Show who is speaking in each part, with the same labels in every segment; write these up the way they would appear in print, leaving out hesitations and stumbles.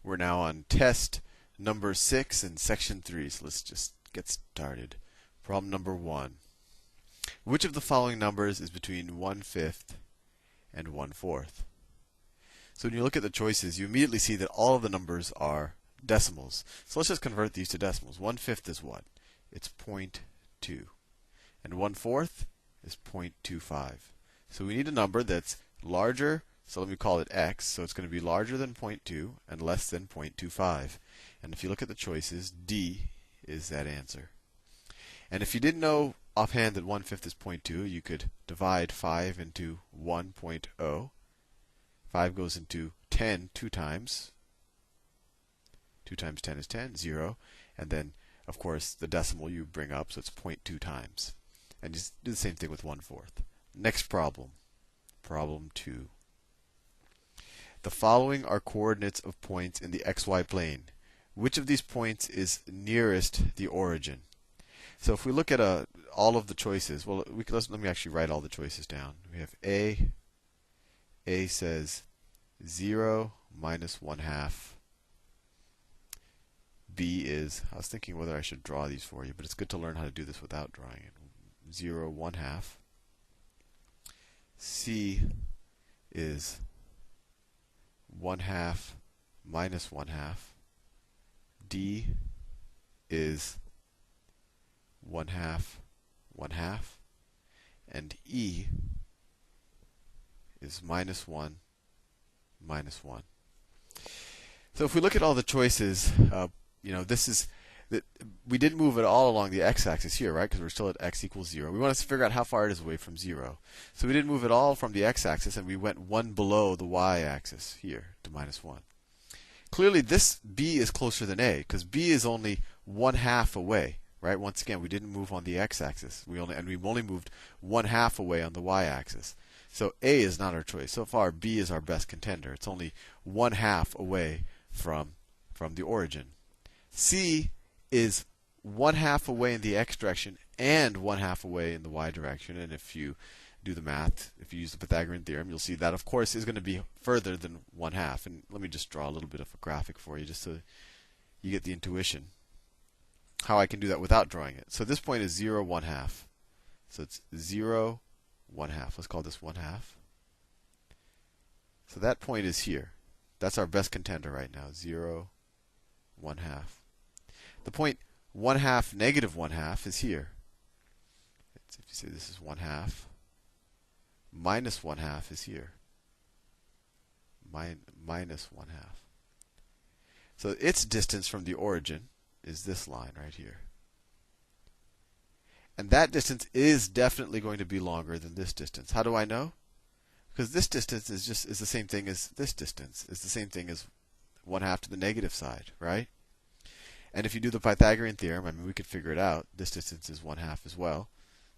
Speaker 1: We're now on test number 6 in section 3. So let's just get started. Problem number 1. Which of the following numbers is between 1/5 and 1/4? So when you look at the choices, you immediately see that all of the numbers are decimals. So let's just convert these to decimals. 1/5 is what? It's 0.2. And 1/4 is 0.25. So we need a number that's larger. So let me call it x. So it's going to be larger than 0.2 and less than 0.25. And if you look at the choices, D is that answer. And if you didn't know offhand that 1/5 is 0.2, you could divide 5 into 1.0. 5 goes into 10 two times. 2 times 10 is 10, 0. And then, of course, the decimal you bring up, so it's 0.2 times. And just do the same thing with 1/4. Next problem. Problem 2. The following are coordinates of points in the xy plane. Which of these points is nearest the origin? So if we look at all of the choices, well, let me actually write all the choices down. We have A. A says 0 minus 1/2. B is, I was thinking whether I should draw these for you, but it's good to learn how to do this without drawing it. 0, 1/2. C is 1/2 minus 1/2. D is 1/2, 1/2. And E is minus 1, minus 1. So if we look at all the choices, this is that we didn't move it all along the x-axis here, right? Because we're still at x equals 0. We want to figure out how far it is away from 0. So we didn't move it all from the x-axis, and we went one below the y-axis here to minus 1. Clearly, this B is closer than A, because B is only 1/2 away, right? Once again, we didn't move on the x-axis. We've only moved 1/2 away on the y-axis. So A is not our choice. So far, B is our best contender. It's only 1/2 away from the origin. C is 1/2 away in the x direction and 1/2 away in the y direction. And if you do the math, if you use the Pythagorean theorem, you'll see that, of course, is going to be further than 1/2. And let me just draw a little bit of a graphic for you, just so you get the intuition how I can do that without drawing it. So this point is 0, 1/2. So it's 0, 1/2. Let's call this 1/2. So that point is here. That's our best contender right now. 0, 1/2. The point 1/2, negative 1/2 is here. If you say this is 1/2, minus 1/2 is here. Minus 1/2. So its distance from the origin is this line right here. And that distance is definitely going to be longer than this distance. How do I know? Because this distance is the same thing as this distance. It's the same thing as 1/2 to the negative side, right? And if you do the Pythagorean theorem, I mean, we could figure it out. This distance is 1/2 as well.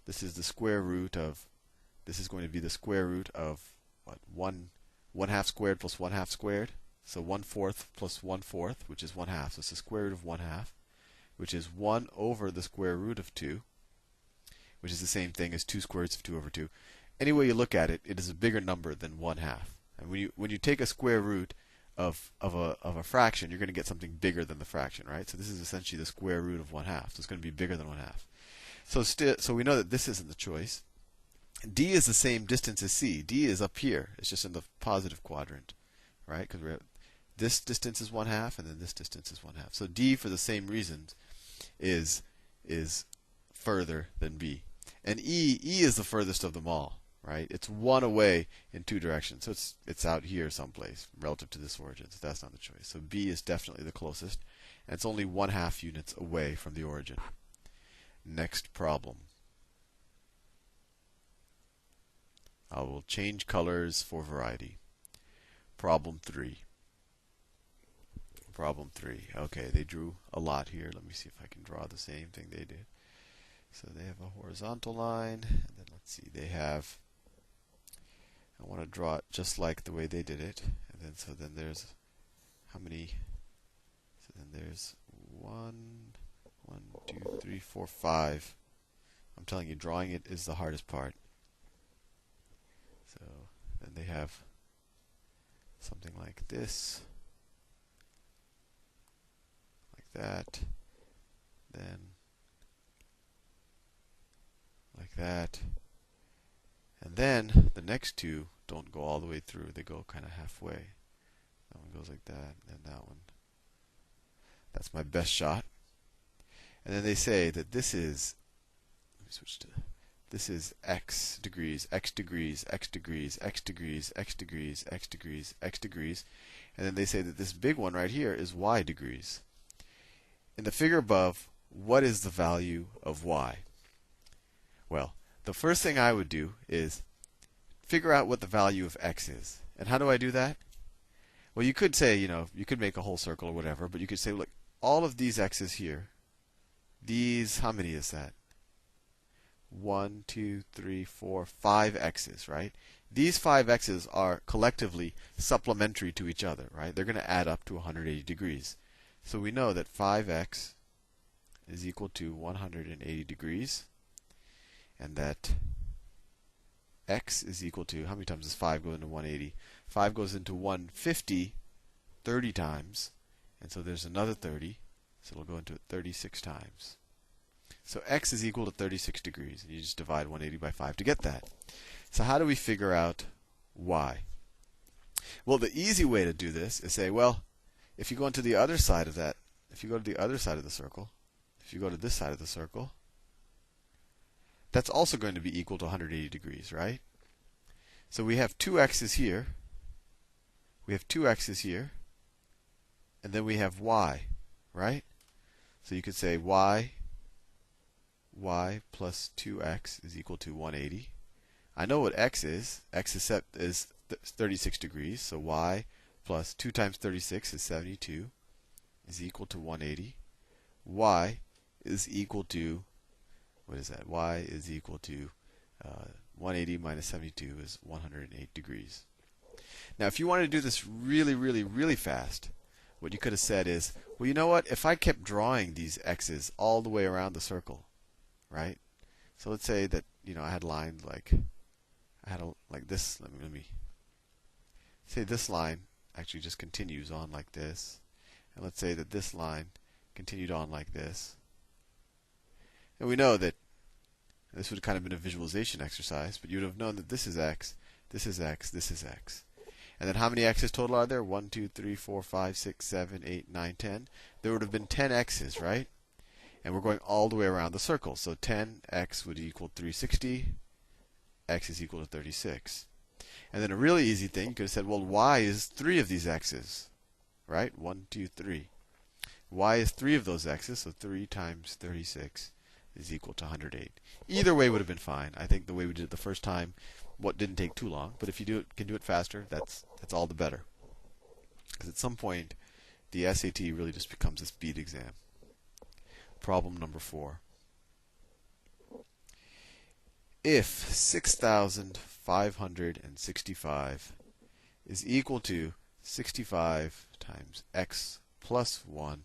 Speaker 1: This is the square root of, this is going to be the square root of what? 1/2 squared plus 1/2 squared. So 1/4 plus 1/4, which is 1/2. So it's the square root of 1/2, which is 1 over the square root of 2, which is the same thing as 2 square roots of 2 over 2. Any way you look at it, it is a bigger number than 1/2. And when you take a square root of a fraction, you're going to get something bigger than the fraction, right? So this is essentially the square root of 1/2. So it's going to be bigger than 1/2. So we know that this isn't the choice. D is the same distance as C. D is up here. It's just in the positive quadrant, right? Because this distance is 1/2, and then this distance is 1/2. So D, for the same reasons, is further than B. And E is the furthest of them all, right? It's 1 away in 2 directions. So it's out here someplace relative to this origin. So that's not the choice. So B is definitely the closest. And it's only 1/2 units away from the origin. Next problem. I will change colors for variety. Problem 3. Problem 3. Okay, they drew a lot here. Let me see if I can draw the same thing they did. So they have a horizontal line, and then let's see, I want to draw it just like the way they did it. And then there's how many? So then there's 1, 2, 3, 4, 5. I'm telling you, drawing it is the hardest part. So, then they have something like this. that, then like that. And then the next two don't go all the way through. They go kind of halfway. That one goes like that, and then that one. That's my best shot. And then they say that this is, let me switch to, this is x degrees, x degrees, x degrees, x degrees, x degrees, x degrees, x degrees. And then they say that this big one right here is y degrees. In the figure above, what is the value of y? Well, the first thing I would do is figure out what the value of x is. And how do I do that? Well, you could say, you could make a whole circle or whatever, but you could say, look, all of these x's here, these, how many is that? 1, 2, 3, 4, 5 x's, right? These 5 x's are collectively supplementary to each other, right? They're going to add up to 180 degrees. So we know that 5x is equal to 180 degrees, and that x is equal to, how many times does 5 go into 180? 5 goes into 150 30 times, and so there's another 30, so it'll go into it 36 times. So x is equal to 36 degrees, and you just divide 180 by 5 to get that. So how do we figure out y? Well, the easy way to do this is say, well, if you go into the other side of that, if you go to the other side of the circle, if you go to this side of the circle, that's also going to be equal to 180 degrees, right? So we have 2 x's here, we have 2 x's here, and then we have y, right? So you could say y plus 2x is equal to 180. I know what x is. X is 36 degrees, so y plus 2 times 36 is 72 is equal to 180. Y is equal to, what is that? Y is equal to 180 minus 72 is 108 degrees. Now, if you wanted to do this really, really, really fast, what you could have said is, well, you know what? If I kept drawing these x's all the way around the circle, right? So let's say that I had lines like like this. Let me say this line actually just continues on like this, and let's say that this line continued on like this. And we know that this would have kind of been a visualization exercise, but you would have known that this is x, this is x, this is x. And then how many x's total are there? 1, 2, 3, 4, 5, 6, 7, 8, 9, 10. There would have been 10 x's, right? And we're going all the way around the circle. So 10x would equal 360. X is equal to 36. And then a really easy thing, you could have said, well, y is 3 of these x's, right? 1, 2, 3. Y is 3 of those x's, so 3 times 36 is equal to 108. Either way would have been fine. I think the way we did it the first time, what didn't take too long. But if you can do it faster, that's all the better. Because at some point, the SAT really just becomes a speed exam. Problem number 4. If 6,565 is equal to 65 times x plus 1,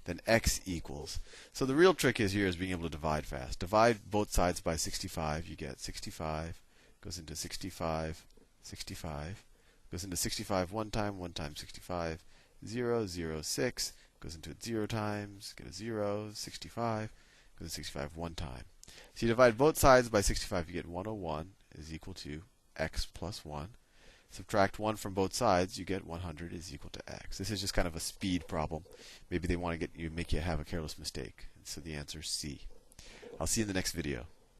Speaker 1: then x equals. So the real trick here is being able to divide fast. Divide both sides by 65. You get 65 goes into 65, 65 goes into 65 one time 65, 0, 0, 6 goes into it 0 times, get a 0, 65 goes to 65 one time. So you divide both sides by 65, you get 101 is equal to x plus 1. Subtract 1 from both sides, you get 100 is equal to x. This is just kind of a speed problem. Maybe they want to make you have a careless mistake. And so the answer is C. I'll see you in the next video.